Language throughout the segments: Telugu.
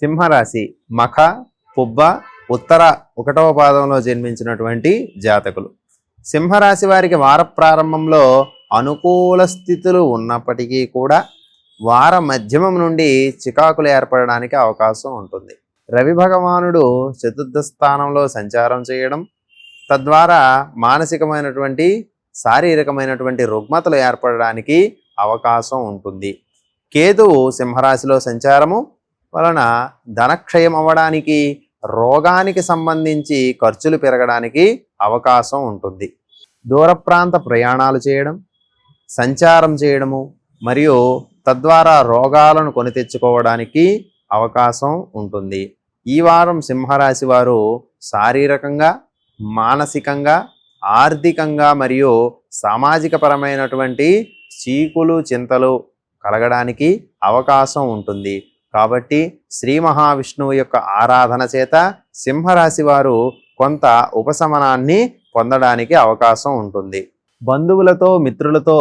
సింహరాశి మఖ, పుబ్బ, ఉత్తర 1వ పాదంలో జన్మించినటువంటి జాతకులు. సింహరాశి వారికి వార ప్రారంభంలో అనుకూల స్థితులు ఉన్నప్పటికీ కూడా వార మధ్యమం నుండి చికాకులు ఏర్పడడానికి అవకాశం ఉంటుంది. రవి భగవానుడు చతుర్థ స్థానంలో సంచారం చేయడం, తద్వారా మానసికమైనటువంటి శారీరకమైనటువంటి రుగ్మతలు ఏర్పడడానికి అవకాశం ఉంటుంది. కేతువు సింహరాశిలో సంచారము వలన ధనక్షయం అవ్వడానికి, రోగానికి సంబంధించి ఖర్చులు పెరగడానికి అవకాశం ఉంటుంది. దూర ప్రాంత ప్రయాణాలు చేయడం, సంచారం చేయడము మరియు తద్వారా రోగాలను కొని తెచ్చుకోవడానికి అవకాశం ఉంటుంది. ఈ వారం సింహరాశి వారు శారీరకంగా, మానసికంగా, ఆర్థికంగా మరియు సామాజిక పరమైనటువంటి చీకులు చింతలు కలగడానికి అవకాశం ఉంటుంది. కాబట్టి శ్రీ మహావిష్ణువు యొక్క ఆరాధన చేత సింహరాశి వారు కొంత ఉపశమనాన్ని పొందడానికి అవకాశం ఉంటుంది. బంధువులతో మిత్రులతో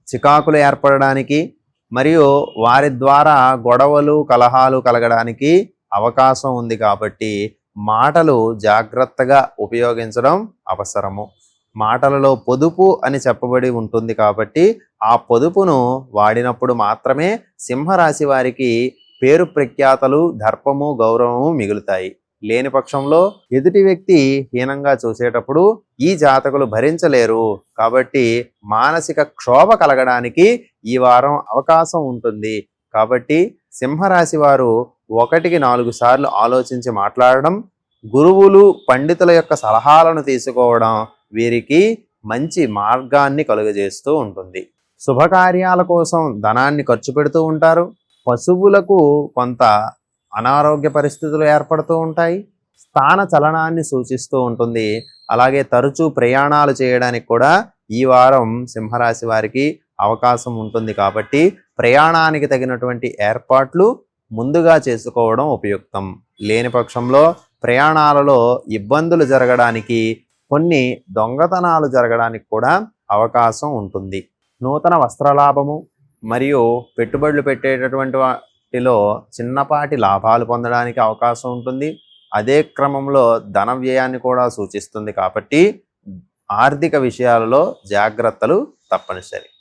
చికాకులు ఏర్పడడానికి మరియు వారి ద్వారా గొడవలు కలహాలు కలగడానికి అవకాశం ఉంది. కాబట్టి మాటలు జాగ్రత్తగా ఉపయోగించడం అవసరము. మాటలలో పొదుపు అని చెప్పబడి ఉంటుంది కాబట్టి ఆ పొదుపును వాడినప్పుడు మాత్రమే సింహరాశి వారికి పేరు ప్రఖ్యాతలు, దర్పము, గౌరవము మిగులుతాయి. లేని పక్షంలో ఎదుటి వ్యక్తి హీనంగా చూసేటప్పుడు ఈ జాతకులు భరించలేరు. కాబట్టి మానసిక క్షోభ కలగడానికి ఈ వారం అవకాశం ఉంటుంది. కాబట్టి సింహరాశి వారు 1కి 4 సార్లు ఆలోచించి మాట్లాడడం, గురువులు పండితుల యొక్క సలహాలను తీసుకోవడం వీరికి మంచి మార్గాన్ని కలుగజేస్తూ ఉంటుంది. శుభకార్యాల కోసం ధనాన్ని ఖర్చు పెడుతూ ఉంటారు. పశువులకు కొంత అనారోగ్య పరిస్థితులు ఏర్పడుతూ ఉంటాయి. స్థాన చలనాన్ని సూచిస్తూ ఉంటుంది. అలాగే తరచూ ప్రయాణాలు చేయడానికి కూడా ఈ వారం సింహరాశి వారికి అవకాశం ఉంటుంది. కాబట్టి ప్రయాణానికి తగినటువంటి ఏర్పాట్లు ముందుగా చేసుకోవడం ఉపయుక్తం. లేని పక్షంలో ప్రయాణాలలో ఇబ్బందులు జరగడానికి, కొన్ని దొంగతనాలు జరగడానికి కూడా అవకాశం ఉంటుంది. నూతన వస్త్రలాభము మరియు పెట్టుబడులు పెట్టేటటువంటి వాటిలో చిన్నపాటి లాభాలు పొందడానికి అవకాశం ఉంటుంది. అదే క్రమంలో ధన వ్యయాన్ని కూడా సూచిస్తుంది. కాబట్టి ఆర్థిక విషయాలలో జాగ్రత్తలు తప్పనిసరి.